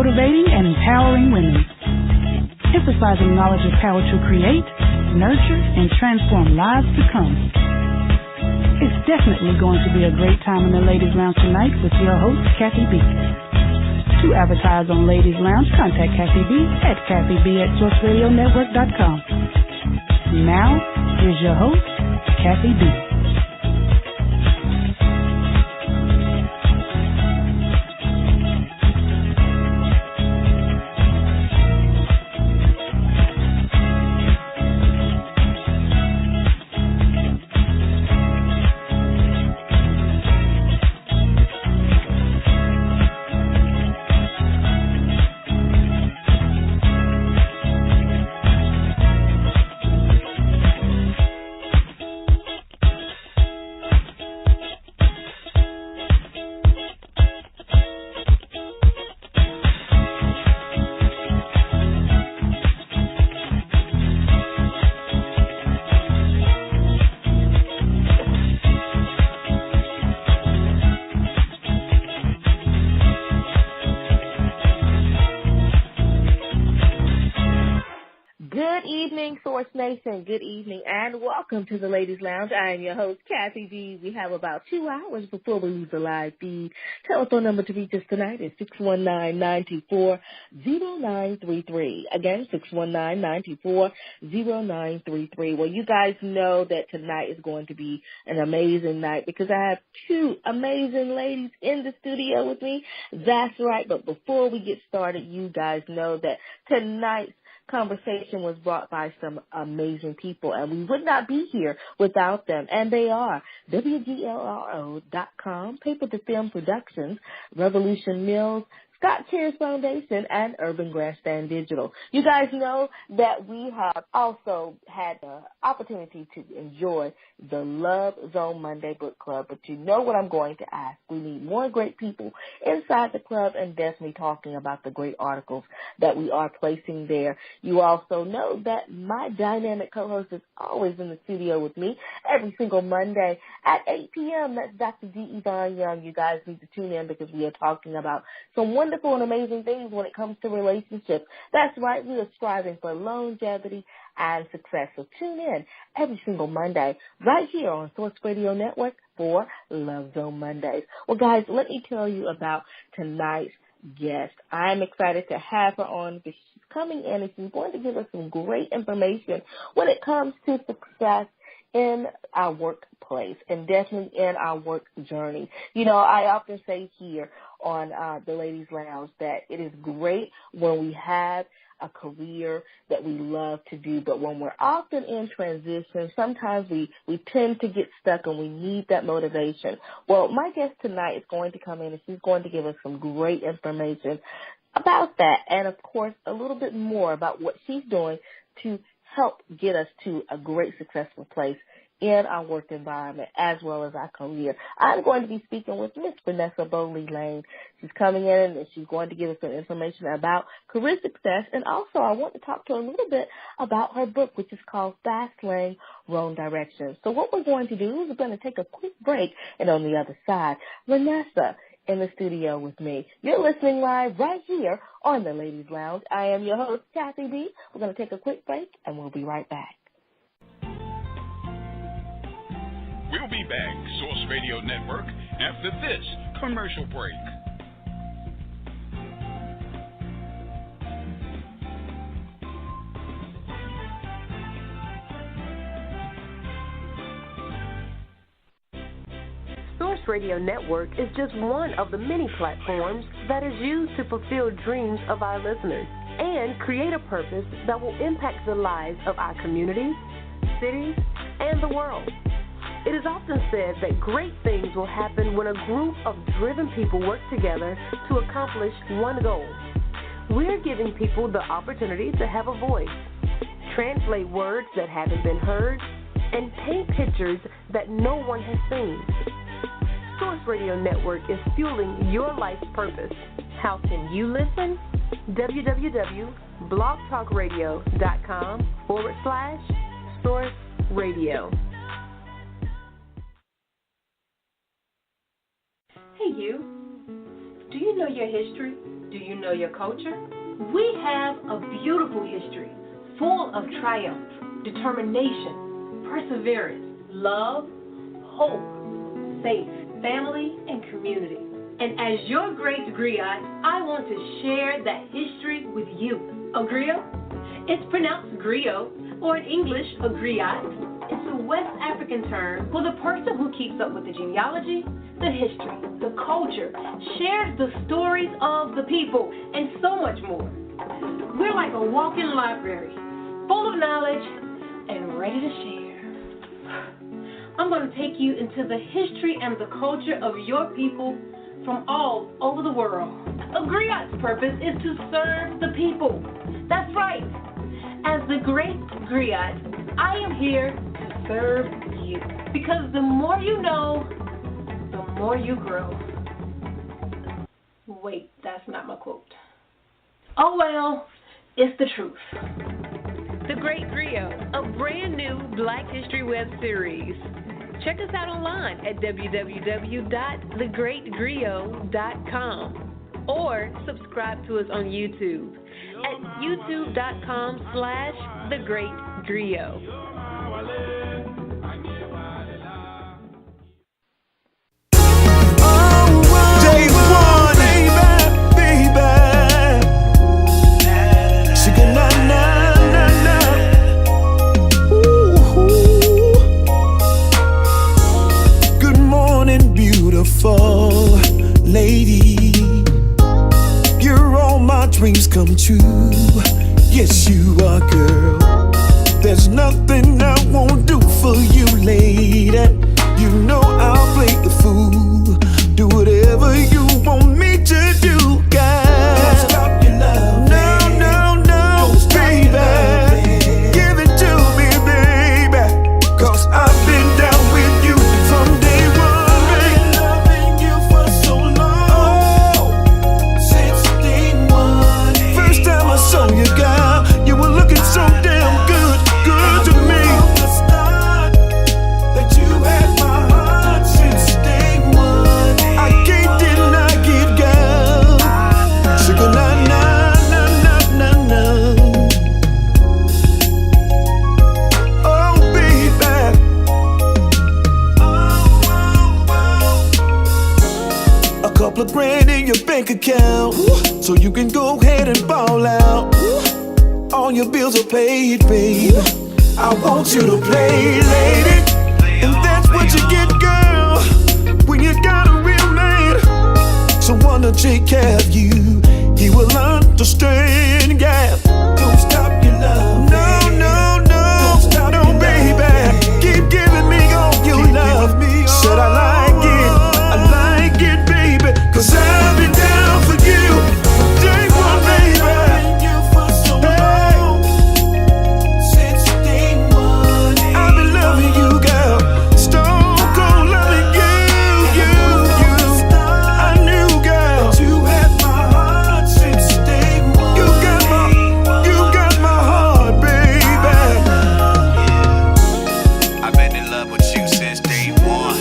motivating and empowering women. Emphasizing knowledge of power to create, nurture, and transform lives to come. It's definitely going to be a great time in the Ladies Lounge tonight with your host, Kathy B. To advertise on Ladies Lounge, contact Kathy B at kathyb@sourceradionetwork.com. Now, here's your host, Kathy B. Nation, good evening and welcome to the Ladies Lounge. I am your host, Kathy B. We have about 2 hours before we leave the live feed. Telephone number to reach us tonight is 619-924-0933. Again, 619-924-0933. Well, you guys know that tonight is going to be an amazing night because I have 2 amazing ladies in the studio with me. That's right, but before we get started, you guys know that tonight's conversation was brought by some amazing people, and we would not be here without them. And they are WGLRO.com, Paper to Film Productions, Revolution Mills, Scott Cares Foundation, and Urban Grandstand Digital. You guys know that we have also had the opportunity to enjoy the Love Zone Monday Book Club, but you know what I'm going to ask. We need more great people inside the club and definitely talking about the great articles that we are placing there. You also know that my dynamic co-host is always in the studio with me every single Monday at 8 p.m. That's Dr. D. Yvonne Young. You guys need to tune in because we are talking about some wonderful and amazing things when it comes to relationships. That's right, we are striving for longevity and success. So tune in every single Monday right here on Source Radio Network for Love Zone Mondays. Well, guys, let me tell you about tonight's guest. I'm excited to have her on because she's coming in and she's going to give us some great information when it comes to success in our workplace and definitely in our work journey. You know, I often say here on the Ladies Lounge that it is great when we have a career that we love to do, but when we're often in transition, sometimes we tend to get stuck and we need that motivation. Well, my guest tonight is going to come in and she's going to give us some great information about that and, of course, a little bit more about what she's doing to help get us to a great, successful place in our work environment as well as our career. I'm going to be speaking with Miss Renessa Boley Layne. She's coming in and she's going to give us some information about career success. And also I want to talk to her a little bit about her book, which is called Fast Lane, Wrong Direction. So what we're going to do is we're going to take a quick break. And on the other side, Renessa in the studio with me. You're listening live right here on the Ladies Lounge. I am your host, Kathy B. We're going to take a quick break and we'll be right back. We'll be back, Source Radio Network, after this commercial break. Source Radio Network is just one of the many platforms that is used to fulfill dreams of our listeners and create a purpose that will impact the lives of our communities, cities, and the world. It is often said that great things will happen when a group of driven people work together to accomplish one goal. We're giving people the opportunity to have a voice, translate words that haven't been heard, and paint pictures that no one has seen. Source Radio Network is fueling your life's purpose. How can you listen? www.blogtalkradio.com/Source Radio. Hey you, do you know your history? Do you know your culture? We have a beautiful history full of triumph, determination, perseverance, love, hope, faith, family, and community. And as your great griot, I want to share that history with you. A griot? It's pronounced griot, or in English, a griot. It's a West African term for the person who keeps up with the genealogy, the history, the culture, shares the stories of the people, and so much more. We're like a walking library, full of knowledge and ready to share. I'm going to take you into the history and the culture of your people from all over the world. A griot's purpose is to serve the people. That's right. As the great griot, I am here to serve you. Because the more you know, the more you grow. Wait, that's not my quote. Oh well, it's the truth. The Great Griot, a brand new Black History web series. Check us out online at www.thegreatgriot.com or subscribe to us on YouTube at youtube.com/thegreatgriot. Day one, baby. Sugar, na, na, na, na. Ooh. Good morning, beautiful lady. You're all my dreams come true. Yes, you are, girl. There's nothing I won't do for you, lady. You know I'll play the fool. Do whatever you want me to do, girl. Don't stop your love, no, no, no, baby. Give it to me, baby. 'Cause I've been down with you from day one, baby. I've been loving you for so long. Oh, since day one. First time I saw you, girl, you were looking so damn good, good to me. From the start, that you had my heart since day one. I can't deny it, girl. Sugar, na, na, na, na, na, na. Oh, baby. A couple of grand in your bank account, so you can go ahead and ball out. All your bills are paid, baby. I want you to play, lady. And that's what you get, girl, when you got a real man. Someone to take care of you. He will understand, yeah. Don't stop your love. No, no, no. Don't stop, no, baby. Keep giving me all your love. Said I like it, baby. 'Cause I've been down for you. Day one, baby. Since day one. I've been loving you, girl. Stone cold loving you. I knew, girl, that you had my heart since day one. You got my heart, baby. I've been in love with you since day one.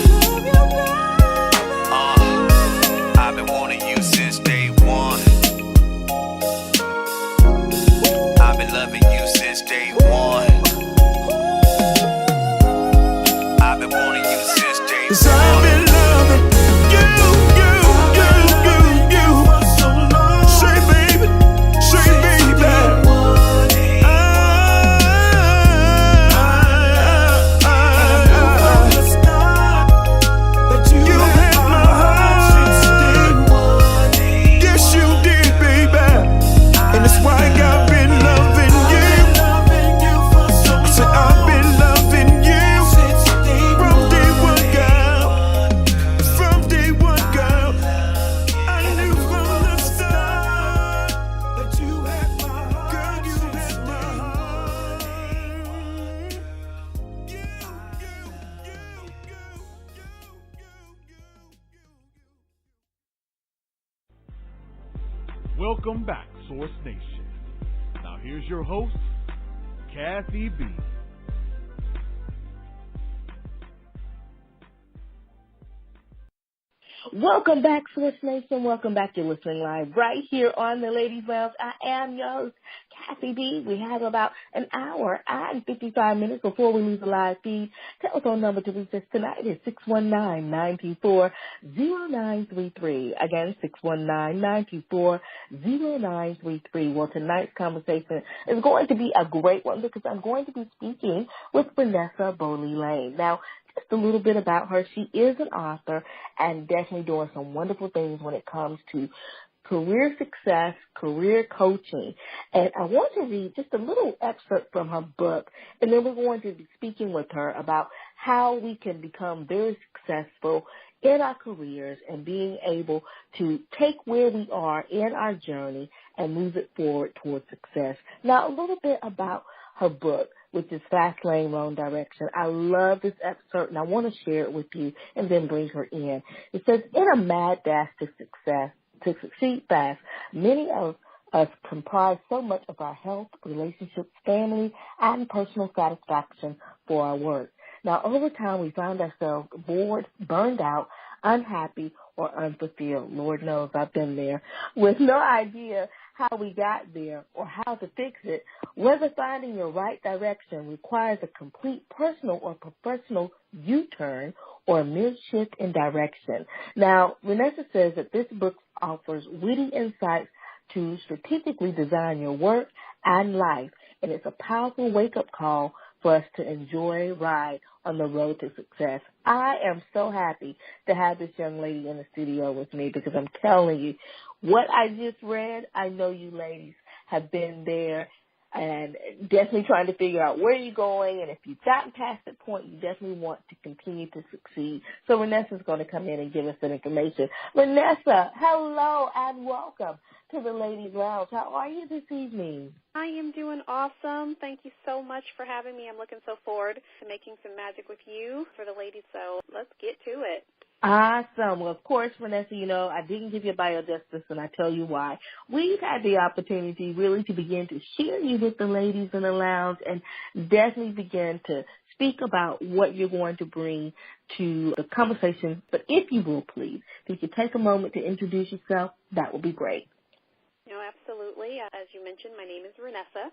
I've been wanting you since day one. I've been loving you since day one. I've been wanting you since day 'Cause I've one. been loving you. Say, baby, say, baby. You had my heart since day one. Yes, you did, baby. And that's why I've been loving you. I said I've been loving you from day one, girl. From day one, girl. I knew from the start that you had my heart. Girl, you had my heart. Welcome back, Source Nation. Now here's your host, Kathy B. Welcome back, Source Nation. Welcome back. You're listening live right here on the Ladies Lounge. I am your host, Kathy B. We have about an hour and 55 minutes before we leave the live feed. Telephone number to reach us tonight is 619-924-0933. Again, 619-924-0933. Well, tonight's conversation is going to be a great one because I'm going to be speaking with Renessa Boley Layne. Now, just a little bit about her. She is an author and definitely doing some wonderful things when it comes to career success, career coaching. And I want to read just a little excerpt from her book, and then we're going to be speaking with her about how we can become very successful in our careers and being able to take where we are in our journey and move it forward towards success. Now, a little bit about her book, which is Fast Lane, Wrong Direction. I love this excerpt, and I want to share it with you and then bring her in. It says, in a mad dash to succeed fast, many of us comprise so much of our health, relationships, family, and personal satisfaction for our work. Now, over time, we find ourselves bored, burned out, unhappy, or unfulfilled. Lord knows I've been there, with no idea how we got there or how to fix it. Whether finding your right direction requires a complete personal or professional U-turn or a mid-shift in direction. Now, Renessa says that this book offers witty insights to strategically design your work and life, and it's a powerful wake-up call for us to enjoy a ride on the road to success. I am so happy to have this young lady in the studio with me because I'm telling you, what I just read, I know you ladies have been there and definitely trying to figure out where you're going, and if you've gotten past that point, you definitely want to continue to succeed. So Renessa's going to come in and give us that information. Renessa, hello and welcome to the Ladies Lounge. How are you this evening? I am doing awesome. Thank you so much for having me. I'm looking so forward to making some magic with you for the ladies, so let's get to it. Awesome. Well, of course, Renessa, you know, I didn't give you a bio justice, and I tell you why. We've had the opportunity really to begin to share you with the ladies in the lounge and definitely begin to speak about what you're going to bring to the conversation. But if you will, please, if you could take a moment to introduce yourself, that would be great. No, absolutely. As you mentioned, my name is Renessa,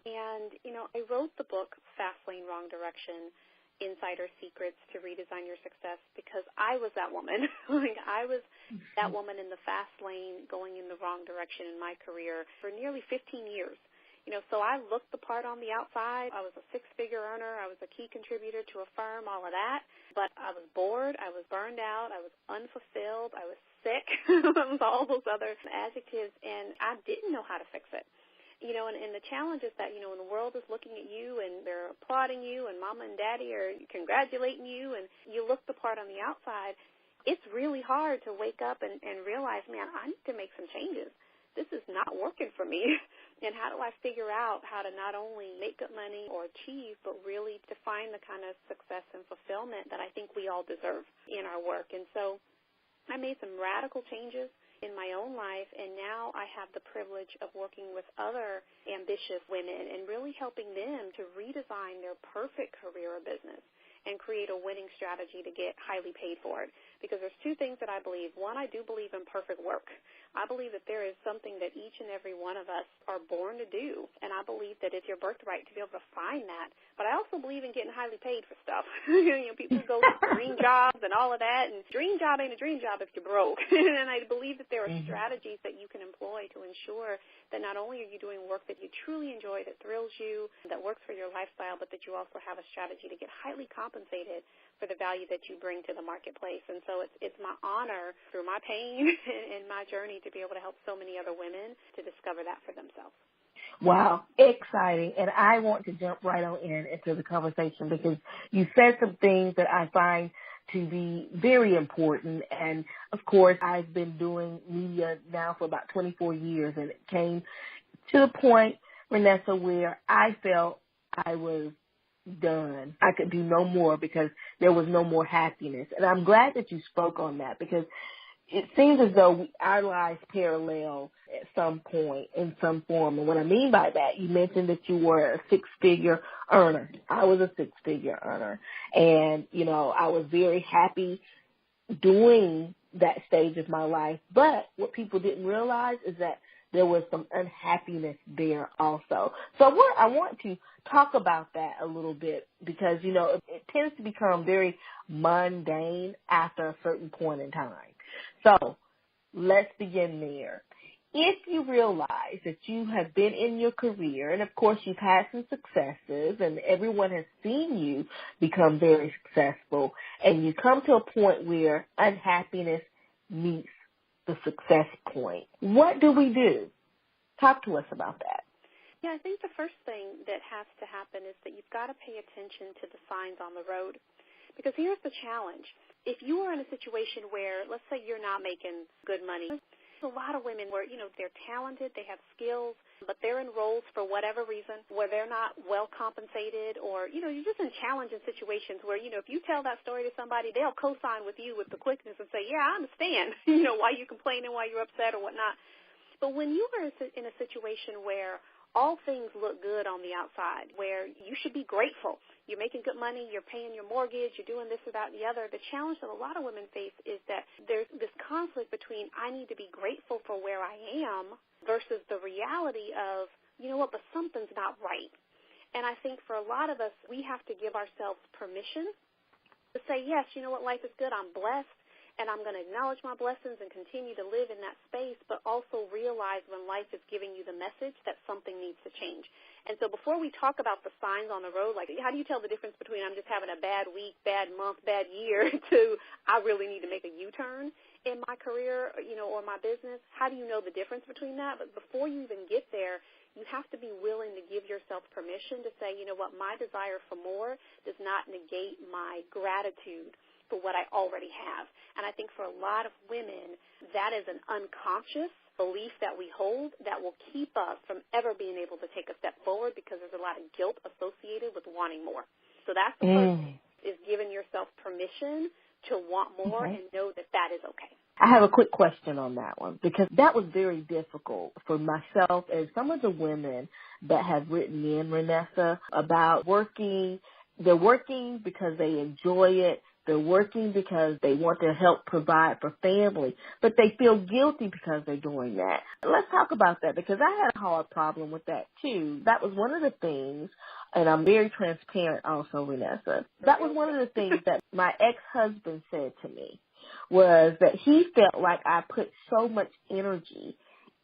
and, you know, I wrote the book Fast Lane, Wrong Direction, Insider Secrets to Redesign Your Success because I was that woman. I was that woman in the fast lane going in the wrong direction in my career for nearly 15 years. You know, so I looked the part on the outside. I was a six-figure earner. I was a key contributor to a firm, all of that. But I was bored. I was burned out. I was unfulfilled. I was sick. All those other adjectives, and I didn't know how to fix it. You know, and the challenge is that, you know, when the world is looking at you and they're applauding you and mama and daddy are congratulating you and you look the part on the outside, it's really hard to wake up and realize, man, I need to make some changes. This is not working for me. And how do I figure out how to not only make good money or achieve, but really to find the kind of success and fulfillment that I think we all deserve in our work. And so I made some radical changes in my own life, and now I have the privilege of working with other ambitious women and really helping them to redesign their perfect career or business and create a winning strategy to get highly paid for it. Because there's two things that I believe. One, I do believe in perfect work. I believe that there is something that each and every one of us are born to do, and I believe that it's your birthright to be able to find that. But I also believe in getting highly paid for stuff. You know, people go to dream jobs and all of that, and dream job ain't a dream job if you're broke. And I believe that there are strategies that you can employ to ensure that not only are you doing work that you truly enjoy, that thrills you, that works for your lifestyle, but that you also have a strategy to get highly compensated for the value that you bring to the marketplace. And so it's my honor through my pain and my journey to be able to help so many other women to discover that for themselves. Wow, exciting. And I want to jump right on into the conversation because you said some things that I find to be very important. And, of course, I've been doing media now for about 24 years, and it came to the point, Renessa, where I felt I was done. I could do no more because there was no more happiness. And I'm glad that you spoke on that because it seems as though our lives parallel at some point in some form. And what I mean by that, you mentioned that you were a six-figure earner. I was a six-figure earner. And, you know, I was very happy doing that stage of my life. But what people didn't realize is that there was some unhappiness there also. So I want to talk about that a little bit because, you know, it tends to become very mundane after a certain point in time. So let's begin there. If you realize that you have been in your career, and of course you've had some successes, and everyone has seen you become very successful, and you come to a point where unhappiness meets the success point, what do we do? Talk to us about that. Yeah, I think the first thing that has to happen is that you've got to pay attention to the signs on the road. Because here's the challenge. If you are in a situation where, let's say you're not making good money, there's a lot of women where, you know, they're talented, they have skills, but they're in roles for whatever reason where they're not well compensated, or, you know, you're just in challenging situations where, you know, if you tell that story to somebody, they'll co-sign with you with the quickness and say, yeah, I understand, you know, why you're complaining, why you're upset or whatnot. But when you are in a situation where all things look good on the outside, where you should be grateful, you're making good money, you're paying your mortgage, you're doing this or that and the other, the challenge that a lot of women face is that there's this conflict between I need to be grateful for where I am versus the reality of, you know what, but something's not right. And I think for a lot of us, we have to give ourselves permission to say, yes, you know what, life is good, I'm blessed, and I'm going to acknowledge my blessings and continue to live in that space, but also realize when life is giving you the message that something needs to change. And so before we talk about the signs on the road, like how do you tell the difference between I'm just having a bad week, bad month, bad year to I really need to make a U-turn in my career, you know, or my business? How do you know the difference between that? But before you even get there, you have to be willing to give yourself permission to say, you know what, my desire for more does not negate my gratitude for what I already have. And I think for a lot of women, that is an unconscious belief that we hold that will keep us from ever being able to take a step forward because there's a lot of guilt associated with wanting more. So that's the first thing, is giving yourself permission to want more and know that that is okay. I have a quick question on that one because that was very difficult for myself and some of the women that have written in, Renessa, about working. They're working because they enjoy it. They're working because they want to help provide for family, but they feel guilty because they're doing that. Let's talk about that because I had a hard problem with that too. That was one of the things, and I'm very transparent also, Renessa. That was one of the things that my ex-husband said to me was that he felt like I put so much energy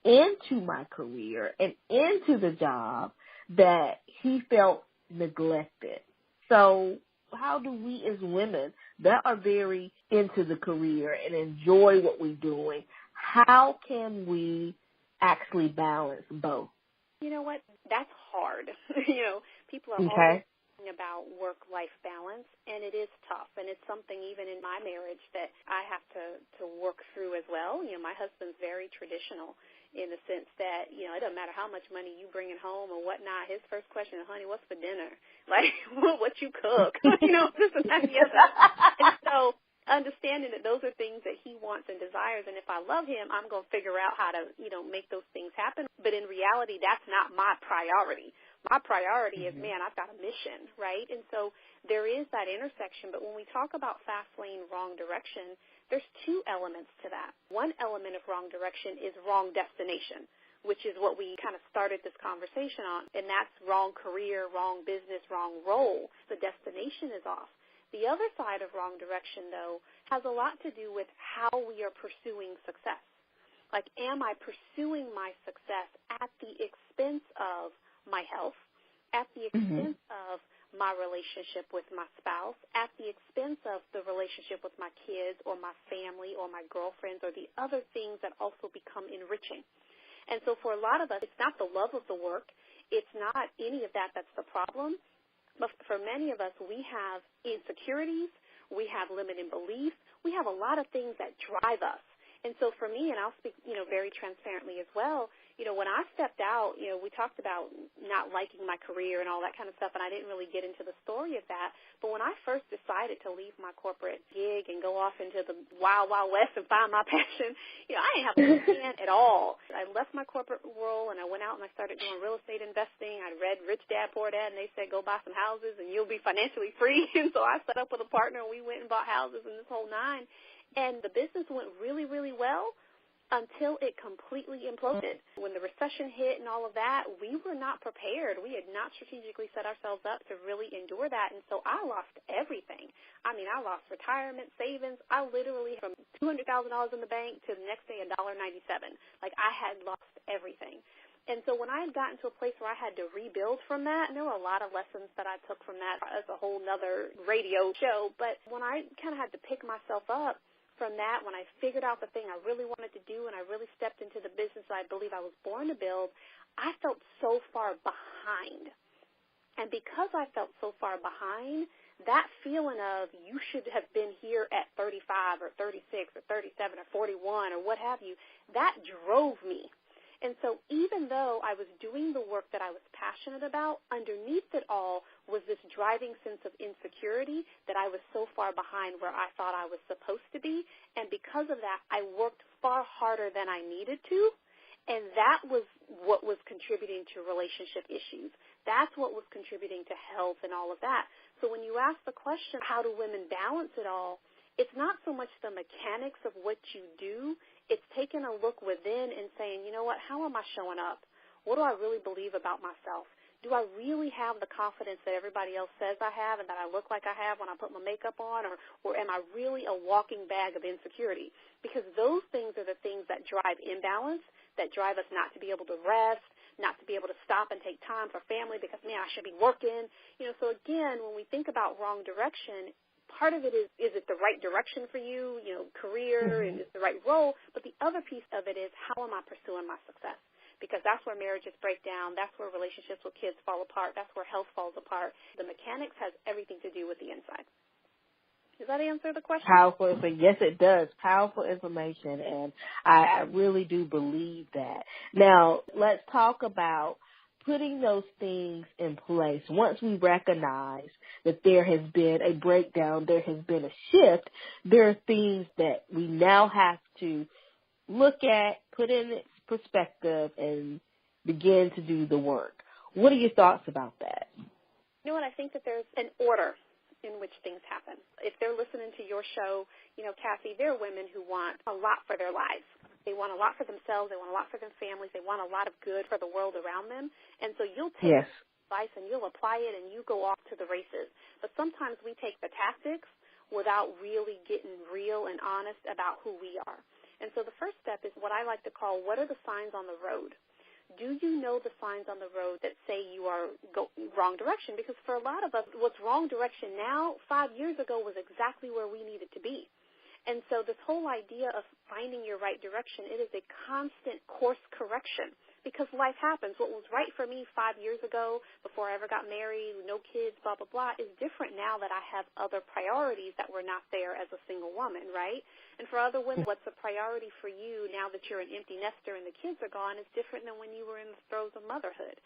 into my career and into the job that he felt neglected. So how do we as women that are very into the career and enjoy what we're doing, how can we actually balance both? You know what? That's hard. You know, people are always talking about work-life balance, and it is tough, and it's something even in my marriage that I have to work through as well. You know, my husband's very traditional in the sense that, you know, it doesn't matter how much money you bringing home or whatnot. His first question is, honey, what's for dinner? Like, what you cook? You know, this and that and the other. And so understanding that those are things that he wants and desires, and if I love him, I'm going to figure out how to, you know, make those things happen. But in reality, that's not my priority. My priority is, man, I've got a mission, right? And so there is that intersection. But when we talk about fast lane, wrong direction, there's two elements to that. One element of wrong direction is wrong destination, which is what we kind of started this conversation on, and that's wrong career, wrong business, wrong role. The destination is off. The other side of wrong direction, though, has a lot to do with how we are pursuing success. Like, am I pursuing my success at the expense of my health, at the expense of my relationship with my spouse, at the expense of the relationship with my kids or my family or my girlfriends or the other things that also become enriching? And so for a lot of us, it's not the love of the work. It's not any of that that's the problem. But for many of us, we have insecurities. We have limiting beliefs. We have a lot of things that drive us. And so for me, and I'll speak, you know, very transparently as well, you know, when I stepped out, you know, we talked about not liking my career and all that kind of stuff, and I didn't really get into the story of that. But when I first decided to leave my corporate gig and go off into the wild, wild west and find my passion, you know, I didn't have a plan at all. I left my corporate world, and I went out and I started doing real estate investing. I read Rich Dad, Poor Dad, and they said, go buy some houses and you'll be financially free. And so I set up with a partner, and we went and bought houses and this whole nine. And the business went really, really well until it completely imploded. When the recession hit and all of that, we were not prepared. We had not strategically set ourselves up to really endure that, and so I lost everything. I mean, I lost retirement, savings. I literally, from $200,000 in the bank to the next day $1.97. Like, I had lost everything. And so when I had gotten to a place where I had to rebuild from that, and there were a lot of lessons that I took from that as a whole nother radio show, but when I kind of had to pick myself up from that, when I figured out the thing I really wanted to do and I really stepped into the business I believe I was born to build, I felt so far behind. And because I felt so far behind, that feeling of you should have been here at 35 or 36 or 37 or 41 or what have you, that drove me. And so even though I was doing the work that I was passionate about, underneath it all was this driving sense of insecurity that I was so far behind where I thought I was supposed to be. And because of that, I worked far harder than I needed to. And that was what was contributing to relationship issues. That's what was contributing to health and all of that. So when you ask the question, how do women balance it all, it's not so much the mechanics of what you do. It's taking a look within and saying, you know what, how am I showing up? What do I really believe about myself? Do I really have the confidence that everybody else says I have and that I look like I have when I put my makeup on, or am I really a walking bag of insecurity? Because those things are the things that drive imbalance, that drive us not to be able to rest, not to be able to stop and take time for family because, man, I should be working. You know, so again, when we think about wrong direction, part of it is it the right direction for you, you know, career, and is the right role, but the other piece of it is how am I pursuing my success? Because that's where marriages break down, that's where relationships with kids fall apart, that's where health falls apart. The mechanics has everything to do with the inside. Does that answer the question? Powerful information. Yes, it does. Powerful information, and I really do believe that. Now, let's talk about putting those things in place. Once we recognize that there has been a breakdown, there has been a shift, there are things that we now have to look at, put in its perspective, and begin to do the work. What are your thoughts about that? You know what? I think that there's an order in which things happen. If they're listening to your show, you know, Kathy, there are women who want a lot for their lives. They want a lot for themselves. They want a lot for their families. They want a lot of good for the world around them. And so you'll take advice and you'll apply it and you go off to the races. But sometimes we take the tactics without really getting real and honest about who we are. And so the first step is what I like to call, what are the signs on the road? Do you know the signs on the road that say you are wrong direction? Because for a lot of us, what's wrong direction now, 5 years ago was exactly where we needed to be. And so this whole idea of finding your right direction, it is a constant course correction because life happens. What was right for me 5 years ago before I ever got married, no kids, blah, blah, blah, is different now that I have other priorities that were not there as a single woman, right? And for other women, what's a priority for you now that you're an empty nester and the kids are gone is different than when you were in the throes of motherhood.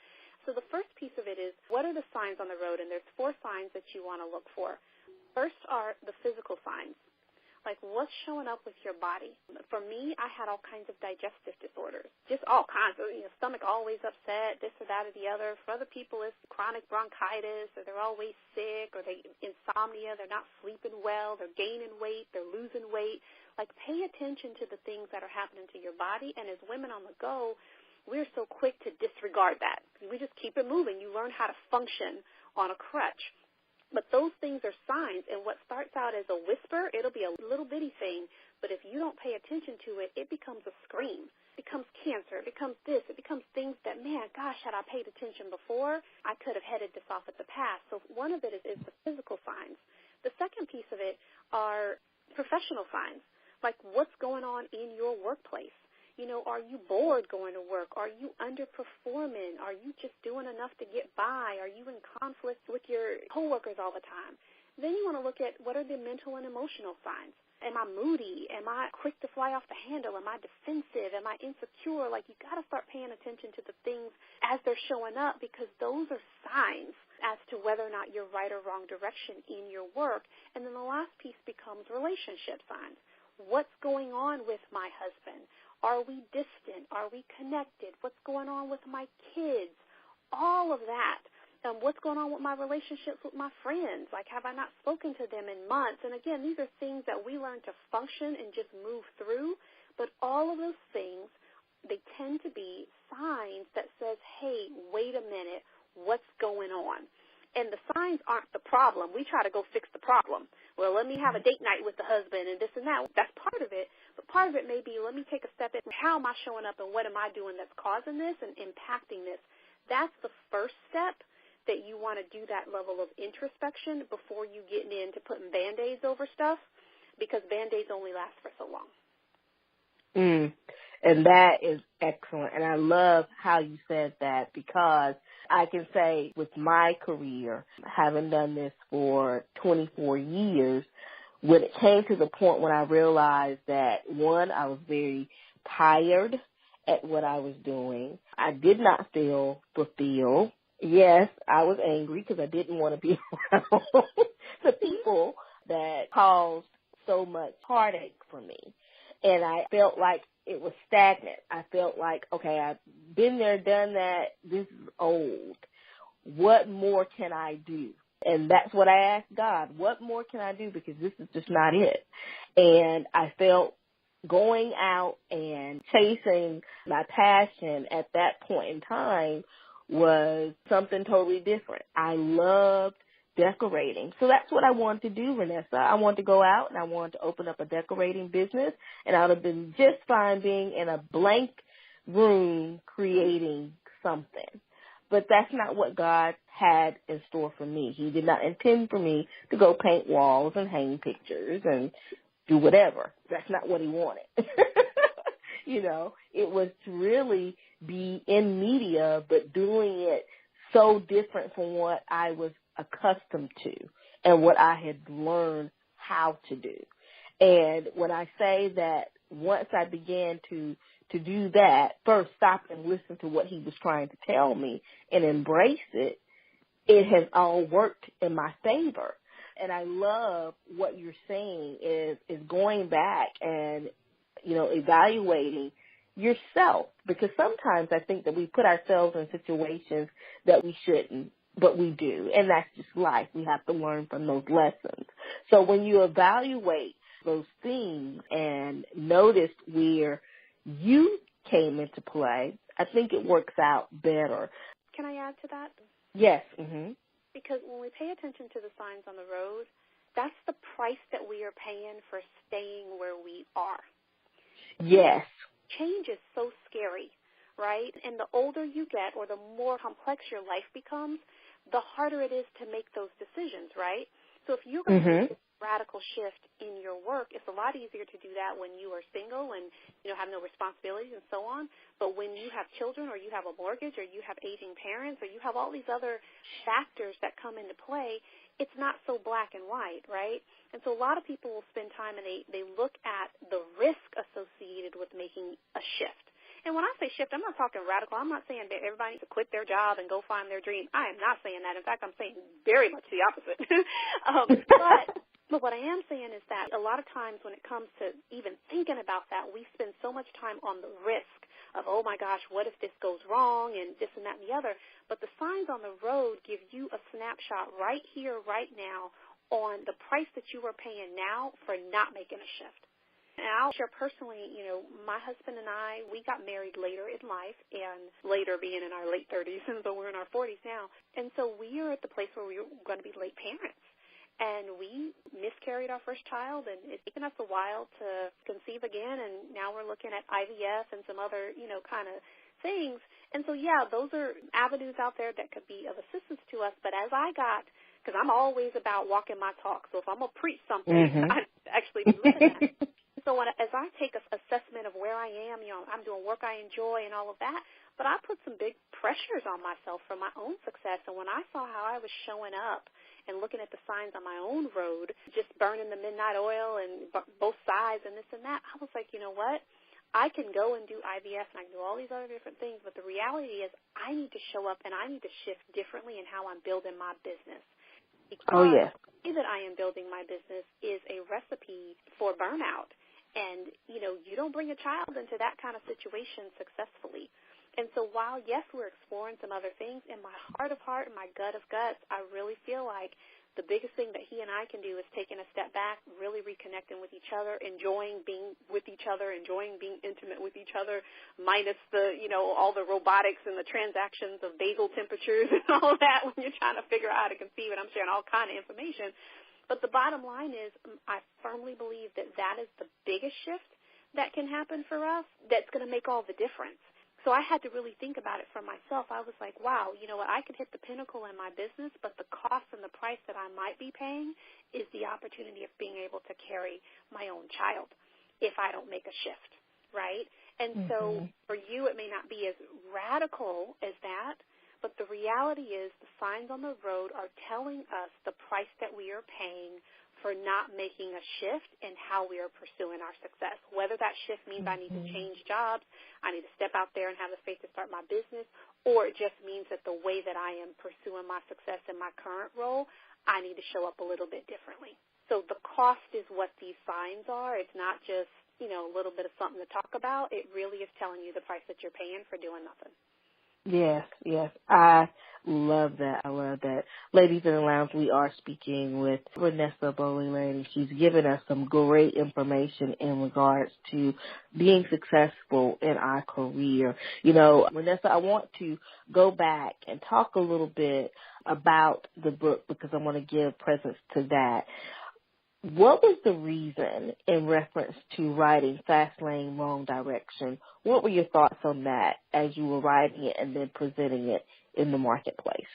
So the first piece of it is, what are the signs on the road? And there's 4 signs that you want to look for. First are the physical signs. Like what's showing up with your body. For me, I had all kinds of digestive disorders, just all kinds of, stomach always upset, this or that or the other. For other people, it's chronic bronchitis, or they're always sick, or they insomnia, they're not sleeping well, they're gaining weight, they're losing weight. Like pay attention to the things that are happening to your body, and as women on the go, we're so quick to disregard that. We just keep it moving. You learn how to function on a crutch. But those things are signs, and what starts out as a whisper, it'll be a little bitty thing, but if you don't pay attention to it, it becomes a scream. It becomes cancer. It becomes this. It becomes things that, man, gosh, had I paid attention before, I could have headed this off at the pass. So one of it is the physical signs. The second piece of it are professional signs, like what's going on in your workplace. Are you bored going to work? Are you underperforming? Are you just doing enough to get by? Are you in conflict with your coworkers all the time? Then you want to look at what are the mental and emotional signs. Am I moody? Am I quick to fly off the handle? Am I defensive? Am I insecure? Like, you got to start paying attention to the things as they're showing up, because those are signs as to whether or not you're right or wrong direction in your work. And then the last piece becomes relationship signs. What's going on with my husband? Are we distant? Are we connected? What's going on with my kids? All of that What's going on with my relationships with my friends? Like, have I not spoken to them in months? And, again, these are things that we learn to function and just move through. But all of those things, they tend to be signs that says, hey, wait a minute, what's going on? And the signs aren't the problem. We try to go fix the problem. Well, let me have a date night with the husband and this and that. That's part of it. But part of it may be, let me take a step in. How am I showing up and what am I doing that's causing this and impacting this? That's the first step, that you want to do that level of introspection before you get into putting Band-Aids over stuff, because Band-Aids only last for so long. And that is excellent. And I love how you said that, because I can say with my career, having done this for 24 years, when it came to the point when I realized that, one, I was very tired at what I was doing. I did not feel fulfilled. Yes, I was angry because I didn't want to be around the people that caused so much heartache for me. And I felt like it was stagnant. I felt like, okay, I've been there, done that. This is old. What more can I do? And that's what I asked God. What more can I do? Because this is just not it. And I felt going out and chasing my passion at that point in time was something totally different. I loved decorating. So that's what I wanted to do, Renessa. I wanted to go out and I wanted to open up a decorating business, and I would have been just fine being in a blank room creating something. But that's not what God had in store for me. He did not intend for me to go paint walls and hang pictures and do whatever. That's not what he wanted. You know, it was to really be in media, but doing it so different from what I was accustomed to and what I had learned how to do. And when I say that once I began to do that, first stop and listen to what he was trying to tell me and embrace it, it has all worked in my favor. And I love what you're saying is going back and, you know, evaluating yourself, because sometimes I think that we put ourselves in situations that we shouldn't, but we do, and that's just life. We have to learn from those lessons. So when you evaluate those things and notice where you came into play, I think it works out better. Can I add to that? Yes. Mm-hmm. Because when we pay attention to the signs on the road, that's the price that we are paying for staying where we are. Yes. Change is so scary, right? And the older you get or the more complex your life becomes, the harder it is to make those decisions, right? So if you're going to make a radical shift in your work, it's a lot easier to do that when you are single and, you know, have no responsibilities and so on. But when you have children or you have a mortgage or you have aging parents or you have all these other factors that come into play, it's not so black and white, right? And so a lot of people will spend time and they look at the risk associated with making a shift. And when I say shift, I'm not talking radical. I'm not saying that everybody needs to quit their job and go find their dream. I am not saying that. In fact, I'm saying very much the opposite. But what I am saying is that a lot of times when it comes to even thinking about that, we spend so much time on the risk of, oh, my gosh, what if this goes wrong and this and that and the other. But the signs on the road give you a snapshot right here, right now, on the price that you are paying now for not making a shift. And I'll share personally, you know, my husband and I, we got married later in life, and later being in our late 30s, but we're in our 40s now. And so we are at the place where we were going to be late parents. And we miscarried our first child, and it's taken us a while to conceive again, and now we're looking at IVF and some other, you know, kind of things. And so, yeah, those are avenues out there that could be of assistance to us. But as I got, because I'm always about walking my talk, so if I'm going to preach something, I actually be living that. So as I take an assessment of where I am, you know, I'm doing work I enjoy and all of that, but I put some big pressures on myself for my own success. And when I saw how I was showing up and looking at the signs on my own road, just burning the midnight oil and both sides and this and that, I was like, you know what? I can go and do IVF and I can do all these other different things, but the reality is I need to show up and I need to shift differently in how I'm building my business. Because the way that I am building my business is a recipe for burnout. And, you know, you don't bring a child into that kind of situation successfully. And so while, yes, we're exploring some other things, in my heart of heart and my gut of guts, I really feel like the biggest thing that he and I can do is taking a step back, really reconnecting with each other, enjoying being with each other, enjoying being intimate with each other, minus the, all the robotics and the transactions of bagel temperatures and all that when you're trying to figure out how to conceive it. I'm sharing all kind of information. But the bottom line is I firmly believe that that is the biggest shift that can happen for us that's going to make all the difference. So I had to really think about it for myself. I was like, wow, you know what, I could hit the pinnacle in my business, but the cost and the price that I might be paying is the opportunity of being able to carry my own child if I don't make a shift, right? And so for you, it may not be as radical as that, but the reality is the signs on the road are telling us the price that we are paying for not making a shift in how we are pursuing our success. Whether that shift means I need to change jobs, I need to step out there and have the faith to start my business, or it just means that the way that I am pursuing my success in my current role, I need to show up a little bit differently. So the cost is what these signs are. It's not just, a little bit of something to talk about. It really is telling you the price that you're paying for doing nothing. Yes. I love that. Ladies in the lounge, we are speaking with Renessa Boley Layne. She's given us some great information in regards to being successful in our career. Renessa, I want to go back and talk a little bit about the book because I want to give presence to that. What was the reason in reference to writing Fast Lane, Wrong Direction? What were your thoughts on that as you were writing it and then presenting it in the marketplace?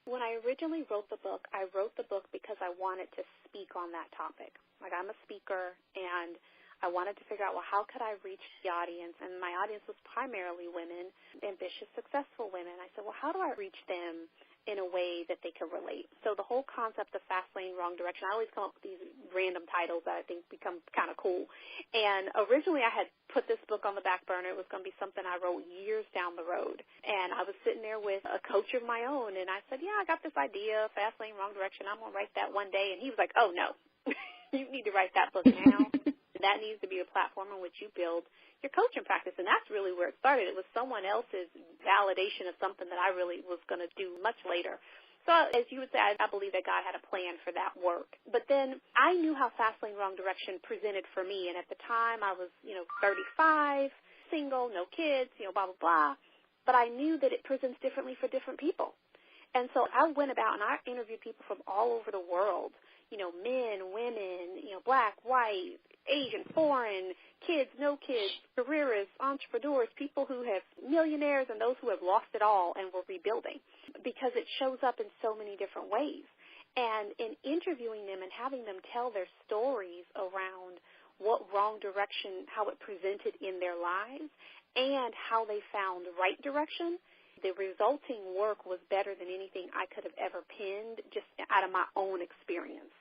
When I originally wrote the book, I wrote the book because I wanted to speak on that topic. Like, I'm a speaker, and I wanted to figure out, well, how could I reach the audience? And my audience was primarily women, ambitious, successful women. I said, well, how do I reach them in a way that they can relate? So the whole concept of Fast Lane, Wrong Direction, I always come up with these random titles that I think become kind of cool. And originally I had put this book on the back burner. It was going to be something I wrote years down the road. And I was sitting there with a coach of my own, and I said, yeah, I got this idea, Fast Lane, Wrong Direction. I'm going to write that one day. And he was like, oh, no, you need to write that book now. That needs to be a platform in which you build your coaching practice. And that's really where it started. It was someone else's validation of something that I really was going to do much later. So as you would say, I believe that God had a plan for that work. But then I knew how Fast Lane, Wrong Direction presented for me. And at the time I was, 35, single, no kids, blah, blah, blah. But I knew that it presents differently for different people. And so I went about and I interviewed people from all over the world, men, women, black, white, Asian, foreign, kids, no kids, careerists, entrepreneurs, people who have millionaires and those who have lost it all and were rebuilding, because it shows up in so many different ways. And in interviewing them and having them tell their stories around what wrong direction, how it presented in their lives, and how they found right direction, the resulting work was better than anything I could have ever penned just out of my own experience.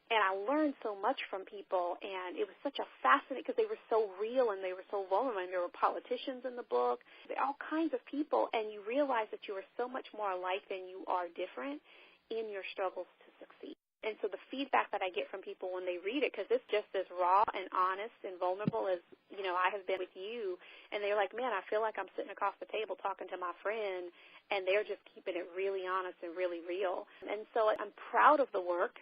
And I learned so much from people, and it was such a fascinating, because they were so real and they were so vulnerable, and there were politicians in the book, all kinds of people, and you realize that you are so much more alike than you are different in your struggles to succeed. And so the feedback that I get from people when they read it, because it's just as raw and honest and vulnerable as, I have been with you, and they're like, man, I feel like I'm sitting across the table talking to my friend, and they're just keeping it really honest and really real. And so I'm proud of the work,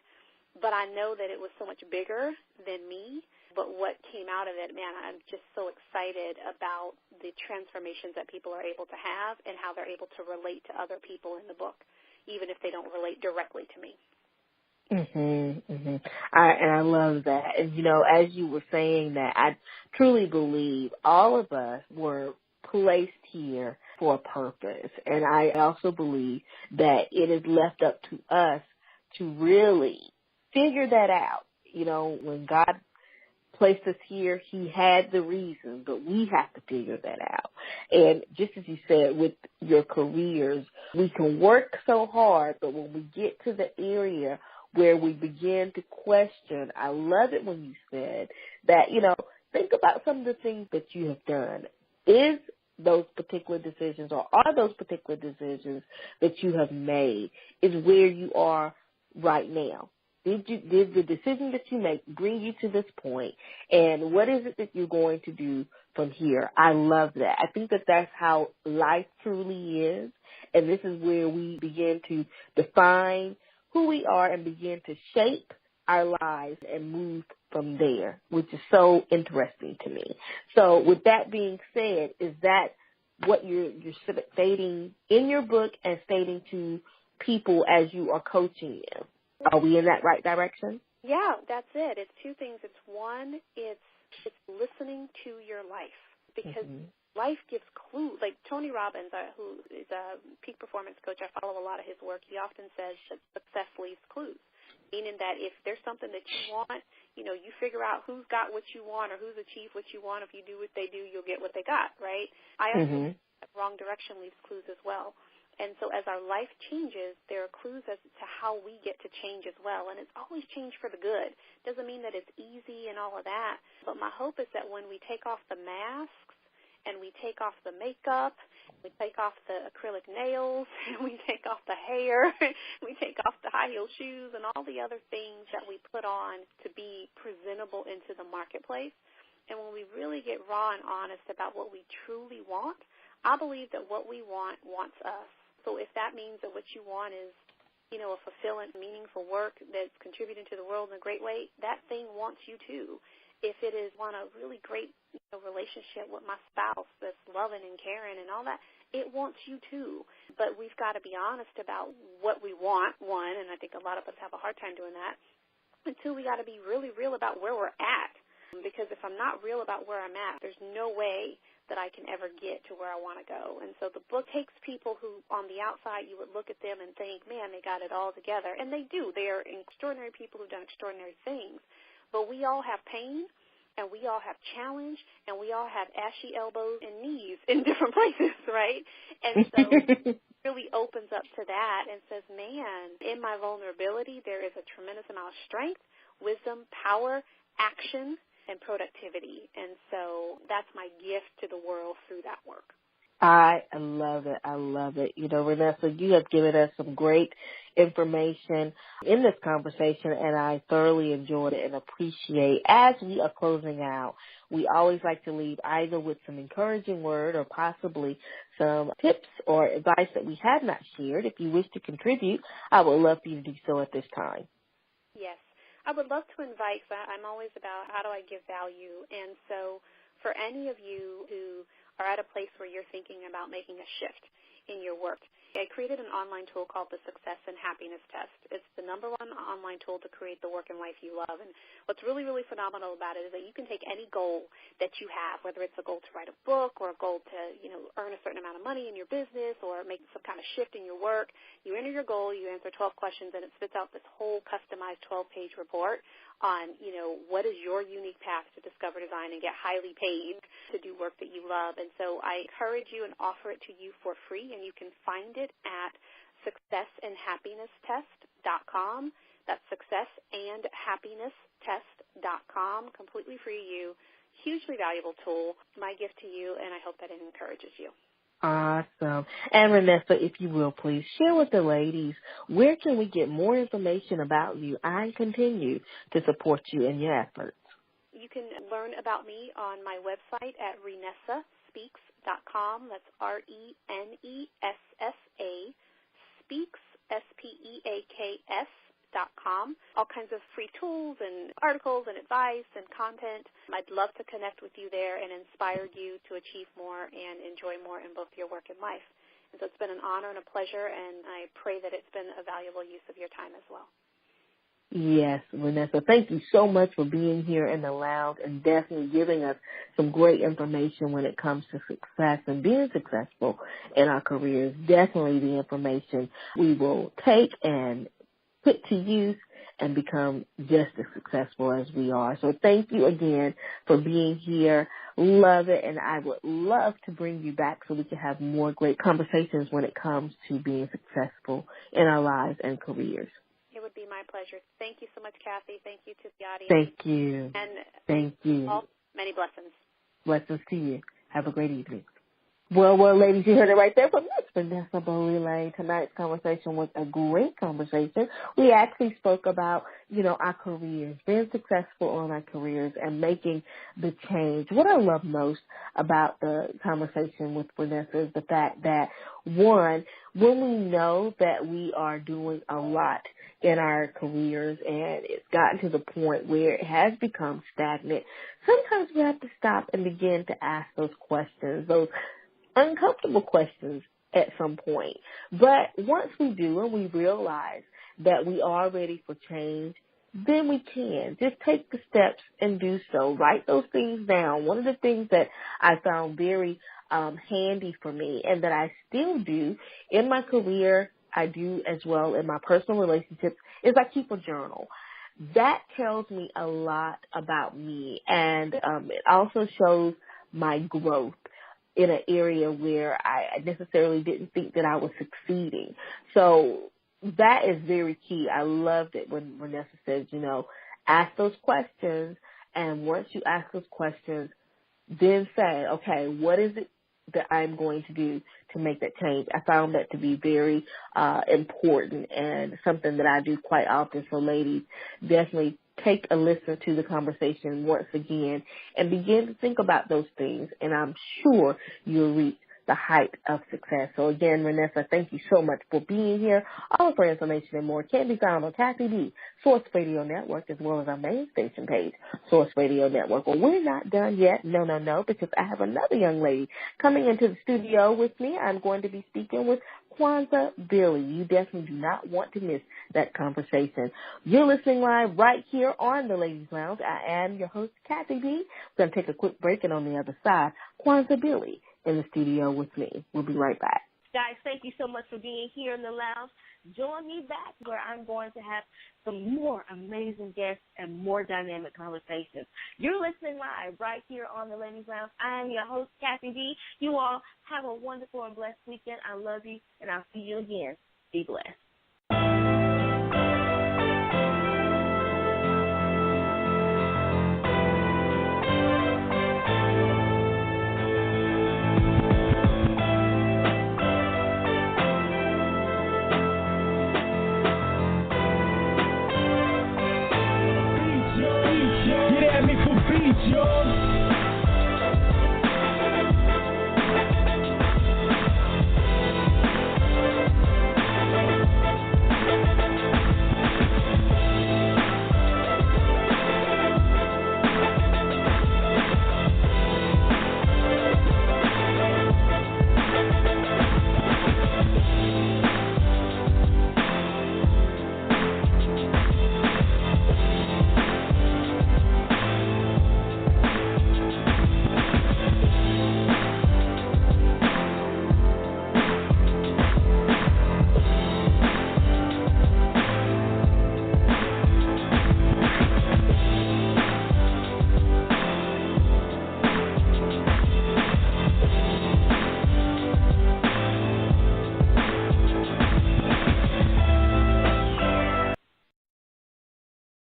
but I know that it was so much bigger than me. But what came out of it, man, I'm just so excited about the transformations that people are able to have and how they're able to relate to other people in the book, even if they don't relate directly to me. I love that. And, as you were saying that, I truly believe all of us were placed here for a purpose. And I also believe that it is left up to us to really figure that out. When God placed us here, he had the reason, but we have to figure that out. And just as you said, with your careers, we can work so hard, but when we get to the area where we begin to question, I love it when you said that, think about some of the things that you have done. Is those particular decisions, or are those particular decisions that you have made, is where you are right now. Did the decision that you make bring you to this point? And what is it that you're going to do from here? I love that. I think that that's how life truly is. And this is where we begin to define who we are and begin to shape our lives and move from there, which is so interesting to me. So with that being said, is that what you're stating in your book and stating to people as you are coaching them? Are we in that right direction? Yeah, that's it. It's two things. It's one, it's listening to your life, because life gives clues. Like Tony Robbins, who is a peak performance coach, I follow a lot of his work. He often says that success leaves clues, meaning that if there's something that you want, you figure out who's got what you want or who's achieved what you want. If you do what they do, you'll get what they got, right? I also think that wrong direction leaves clues as well. And so as our life changes, there are clues as to how we get to change as well. And it's always change for the good. Doesn't mean that it's easy and all of that. But my hope is that when we take off the masks and we take off the makeup, we take off the acrylic nails, and we take off the hair, we take off the high-heel shoes and all the other things that we put on to be presentable into the marketplace. And when we really get raw and honest about what we truly want, I believe that what we want wants us. So if that means that what you want is, a fulfilling, meaningful work that's contributing to the world in a great way, that thing wants you too. If it is want a really great relationship with my spouse that's loving and caring and all that, it wants you too. But we've got to be honest about what we want, one, and I think a lot of us have a hard time doing that. And two, we got to be really real about where we're at. Because if I'm not real about where I'm at, there's no way that I can ever get to where I want to go. And so the book takes people who, on the outside, you would look at them and think, man, they got it all together. And they do. They are extraordinary people who've done extraordinary things. But we all have pain, and we all have challenge, and we all have ashy elbows and knees in different places, right? And so it really opens up to that and says, man, in my vulnerability, there is a tremendous amount of strength, wisdom, power, action, and productivity. And so that's my gift to the world through that work. I love it. I love it. Renessa, you have given us some great information in this conversation, and I thoroughly enjoyed it and appreciate. As we are closing out, we always like to leave either with some encouraging word or possibly some tips or advice that we have not shared. If you wish to contribute, I would love for you to do so at this time. Yes. I would love to invite, I'm always about how do I give value, and so for any of you who are at a place where you're thinking about making a shift in your work, I created an online tool called the Success and Happiness Test. It's the #1 online tool to create the work and life you love, and what's really, really phenomenal about it is that you can take any goal that you have, whether it's a goal to write a book or a goal to, earn a certain amount of money in your business or make some kind of shift in your work. You enter your goal, you answer 12 questions, and it spits out this whole customized 12-page report on, what is your unique path to discover design and get highly paid to do work that you love. And so I encourage you and offer it to you for free, and you can find it at successandhappiness.test.com. That's successandhappiness.test.com, completely free to you, hugely valuable tool. My gift to you, and I hope that it encourages you. Awesome. And Renessa, if you will, please share with the ladies, where can we get more information about you and continue to support you in your efforts? You can learn about me on my website at renessaspeaks.com. That's RENESSA, Speaks, SPEAKS.com. All kinds of free tools and articles and advice and content. I'd love to connect with you there and inspire you to achieve more and enjoy more in both your work and life. And so it's been an honor and a pleasure, and I pray that it's been a valuable use of your time as well. Yes, Renessa, thank you so much for being here in the lounge and definitely giving us some great information when it comes to success and being successful in our careers. Definitely the information we will take and put to use and become just as successful as we are. So thank you again for being here. Love it, and I would love to bring you back so we can have more great conversations when it comes to being successful in our lives and careers. It would be my pleasure. Thank you so much, Kathy. Thank you to the audience. Thank you. And thank you. All, many blessings. Blessings to you. Have a great evening. Well, ladies, you heard it right there from Miss Renessa Boley Layne. Tonight's conversation was a great conversation. We actually spoke about, our careers, being successful on our careers and making the change. What I love most about the conversation with Renessa is the fact that, one, when we know that we are doing a lot in our careers and it's gotten to the point where it has become stagnant, sometimes we have to stop and begin to ask those questions, those uncomfortable questions at some point. But once we do and we realize that we are ready for change, then we can just take the steps and do so. Write those things down. One of the things that I found very handy for me and that I still do in my career, I do as well in my personal relationships, is I keep a journal. That tells me a lot about me, and it also shows my growth in an area where I necessarily didn't think that I was succeeding. So that is very key. I loved it when Renessa says, ask those questions, and once you ask those questions, then say, okay, what is it that I'm going to do to make that change? I found that to be very important and something that I do quite often. So ladies, definitely take a listen to the conversation once again and begin to think about those things, and I'm sure you'll reach the height of success. So again, Renessa, thank you so much for being here. All of our information and more can be found on Kathy B, Source Radio Network, as well as our main station page, Source Radio Network. Well, we're not done yet. No, because I have another young lady coming into the studio with me. I'm going to be speaking with Kwanzaa Billy. You definitely do not want to miss that conversation. You're listening live right here on the Ladies Lounge. I am your host, Kathy B. We're going to take a quick break, and on the other side, Kwanzaa Billy in the studio with me. We'll be right back. Guys, thank you so much for being here in the lounge. Join me back where I'm going to have some more amazing guests and more dynamic conversations. You're listening live right here on the Ladies Lounge. I am your host, Kathy B. You all have a wonderful and blessed weekend. I love you, and I'll see you again. Be blessed. Get at me for beats, y'all.